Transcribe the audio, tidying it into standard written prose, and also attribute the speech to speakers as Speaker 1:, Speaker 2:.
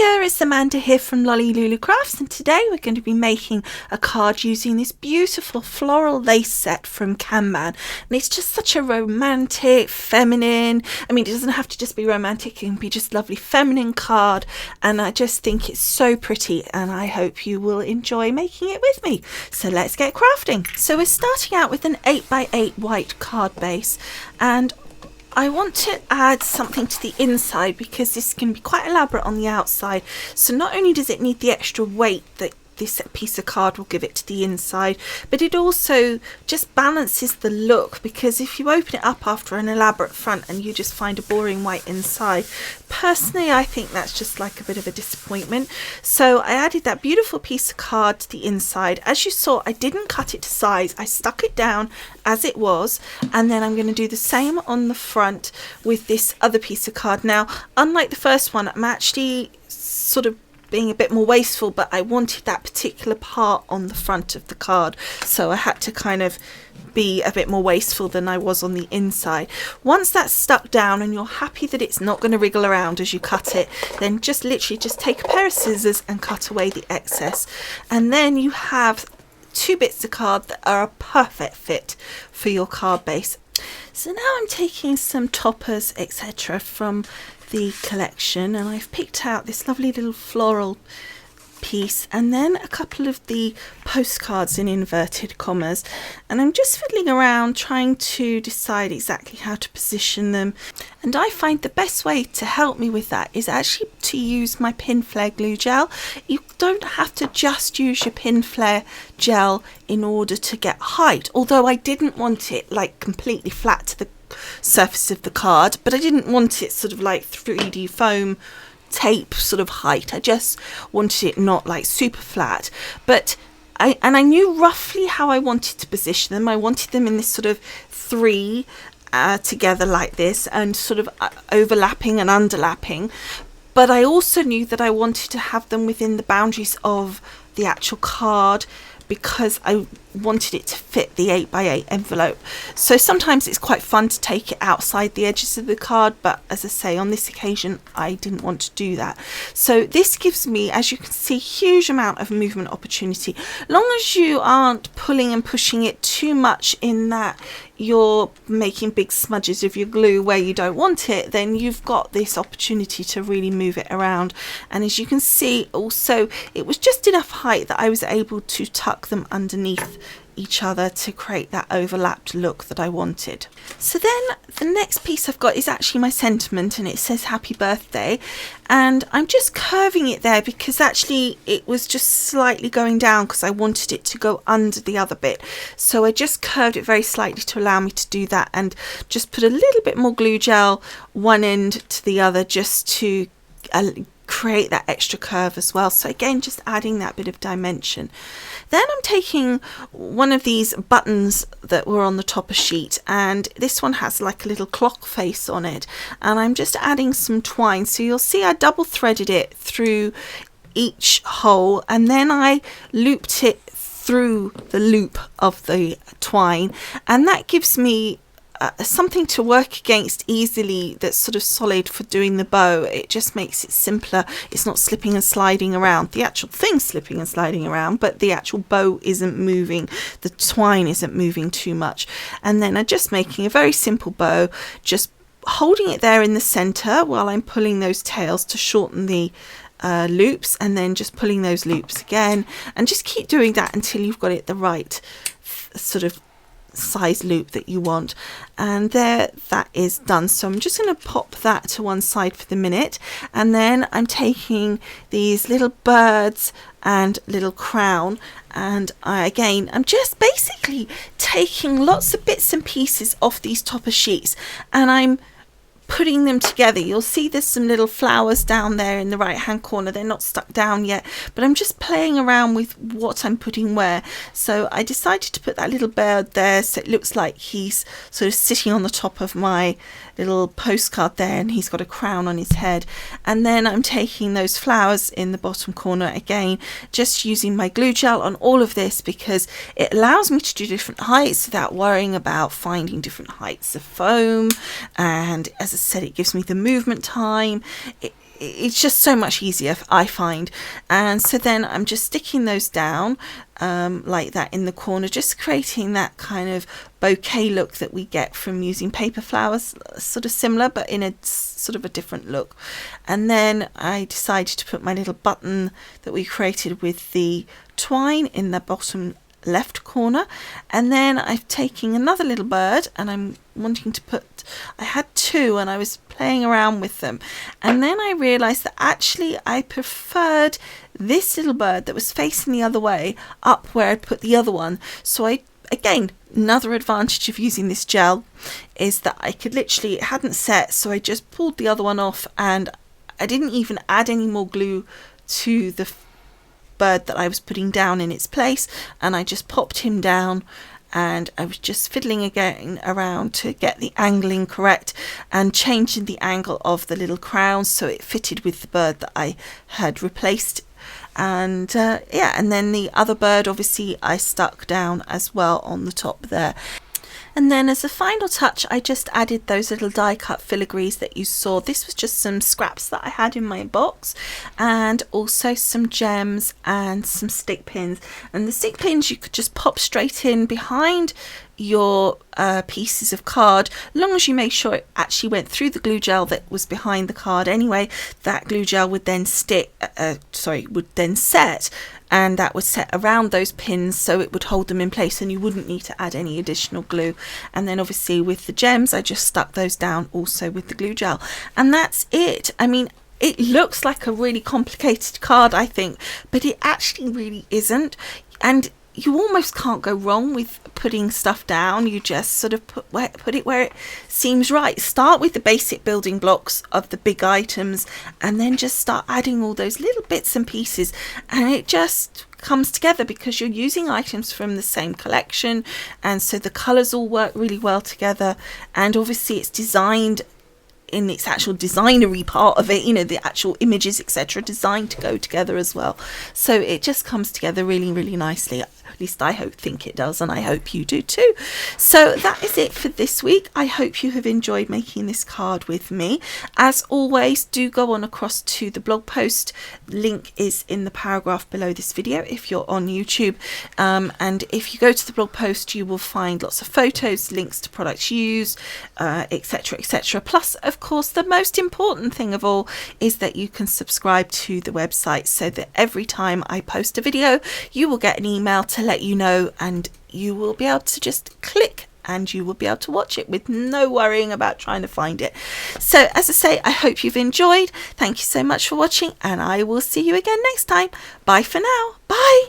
Speaker 1: Hiya, it's Amanda here from Lolli Lulu Crafts, and today we're going to be making a card using this beautiful floral lace set from Kanban. And it's just such a romantic, feminine, it doesn't have to just be romantic, it can be just lovely feminine card, and I just think it's so pretty, and I hope you will enjoy making it with me. So let's get crafting. So we're starting out with an 8x8 white card base, and I want to add something to the inside because this can be quite elaborate on the outside. So not only does it need the extra weight that this piece of card will give it to the inside, but it also just balances the look, because if you open it up after an elaborate front and you just find a boring white inside, personally I think that's just like a bit of a disappointment. So I added that beautiful piece of card to the inside. As you saw, I didn't cut it to size, I stuck it down as it was, and then I'm going to do the same on the front with this other piece of card. Now, unlike the first one, I'm actually sort of being a bit more wasteful, but I wanted that particular part on the front of the card, so I had to kind of be a bit more wasteful than I was on the inside. Once that's stuck down and you're happy that it's not going to wriggle around as you cut it, then just literally just take a pair of scissors and cut away the excess, and then you have two bits of card that are a perfect fit for your card base. So now I'm taking some toppers, etc., from the collection, and I've picked out this lovely little floral piece and then a couple of the postcards in inverted commas, and I'm just fiddling around trying to decide exactly how to position them. And I find the best way to help me with that is actually to use my pin flare glue gel. You don't have to just use your pin flare gel in order to get height, although I didn't want it like completely flat to the surface of the card, but I didn't want it sort of like 3D foam tape sort of height. I just wanted it not like super flat, but I knew roughly how I wanted to position them. I wanted them in this sort of three together like this, and sort of overlapping and underlapping, but I also knew that I wanted to have them within the boundaries of the actual card, because I wanted it to fit the 8x8 envelope. So sometimes it's quite fun to take it outside the edges of the card, but as I say, on this occasion I didn't want to do that. So this gives me, as you can see, huge amount of movement opportunity. Long as you aren't pulling and pushing it too much in that you're making big smudges of your glue where you don't want it, then you've got this opportunity to really move it around. And as you can see, also it was just enough height that I was able to tuck them underneath each other to create that overlapped look that I wanted. So then the next piece I've got is actually my sentiment, and it says happy birthday, and I'm just curving it there because actually it was just slightly going down because I wanted it to go under the other bit. So I just curved it very slightly to allow me to do that, and just put a little bit more glue gel one end to the other just to create that extra curve as well. So again, just adding that bit of dimension. Then I'm taking one of these buttons that were on the topper sheet, and this one has like a little clock face on it, and I'm just adding some twine. So you'll see I double threaded it through each hole, and then I looped it through the loop of the twine, and that gives me something to work against easily that's sort of solid for doing the bow. It just makes it simpler. It's not slipping and sliding around. The actual thing's slipping and sliding around, but the actual bow isn't moving. The twine isn't moving too much. And then I'm just making a very simple bow, just holding it there in the center while I'm pulling those tails to shorten the loops, and then just pulling those loops again, and just keep doing that until you've got it the right sort of size loop that you want. And there, that is done. So I'm just going to pop that to one side for the minute, and then I'm taking these little birds and little crown, and I'm just basically taking lots of bits and pieces off these topper sheets, and I'm putting them together. You'll see there's some little flowers down there in the right hand corner. They're not stuck down yet, but I'm just playing around with what I'm putting where. So I decided to put that little bird there so it looks like he's sort of sitting on the top of my little postcard there, and he's got a crown on his head. And then I'm taking those flowers in the bottom corner, again just using my glue gel on all of this because it allows me to do different heights without worrying about finding different heights of foam. And as I said, it gives me the movement time. it's just so much easier, I find. And so then I'm just sticking those down like that in the corner, just creating that kind of bouquet look that we get from using paper flowers, sort of similar but in a sort of a different look. And then I decided to put my little button that we created with the twine in the bottom left corner, and then I'm taking another little bird and I'm wanting to put, I had two and I was playing around with them, and then I realized that actually I preferred this little bird that was facing the other way up where I'd put the other one. So I, again, another advantage of using this gel is that I could literally, it hadn't set, so I just pulled the other one off and I didn't even add any more glue to the bird that I was putting down in its place, and I just popped him down, and I was just fiddling again around to get the angling correct and changing the angle of the little crown so it fitted with the bird that I had replaced. And yeah, and then the other bird obviously I stuck down as well on the top there. And then as a final touch, I just added those little die cut filigrees that you saw. This was just some scraps that I had in my box, and also some gems and some stick pins. And the stick pins you could just pop straight in behind your pieces of card, as long as you make sure it actually went through the glue gel that was behind the card anyway. That glue gel would then would then set, and that would set around those pins so it would hold them in place and you wouldn't need to add any additional glue. And then obviously with the gems I just stuck those down also with the glue gel, and that's it. I mean, it looks like a really complicated card, I think, but it actually really isn't. And you almost can't go wrong with putting stuff down. You just sort of put it where it seems right. Start with the basic building blocks of the big items and then just start adding all those little bits and pieces, and it just comes together because you're using items from the same collection, and so the colors all work really well together. And obviously it's designed in its actual designery part of it, you know, the actual images, etc., designed to go together as well. So it just comes together really, really nicely. At least I think it does, and I hope you do too. So that is it for this week. I hope you have enjoyed making this card with me. As always, do go on across to the blog post. Link is in the paragraph below this video if you're on YouTube, and if you go to the blog post you will find lots of photos, links to products used, etc., etc. Plus, of course, the most important thing of all is that you can subscribe to the website so that every time I post a video you will get an email to let you know, and you will be able to just click and you will be able to watch it with no worrying about trying to find it. So as I say, I hope you've enjoyed. Thank you so much for watching, and I will see you again next time. Bye for now. Bye.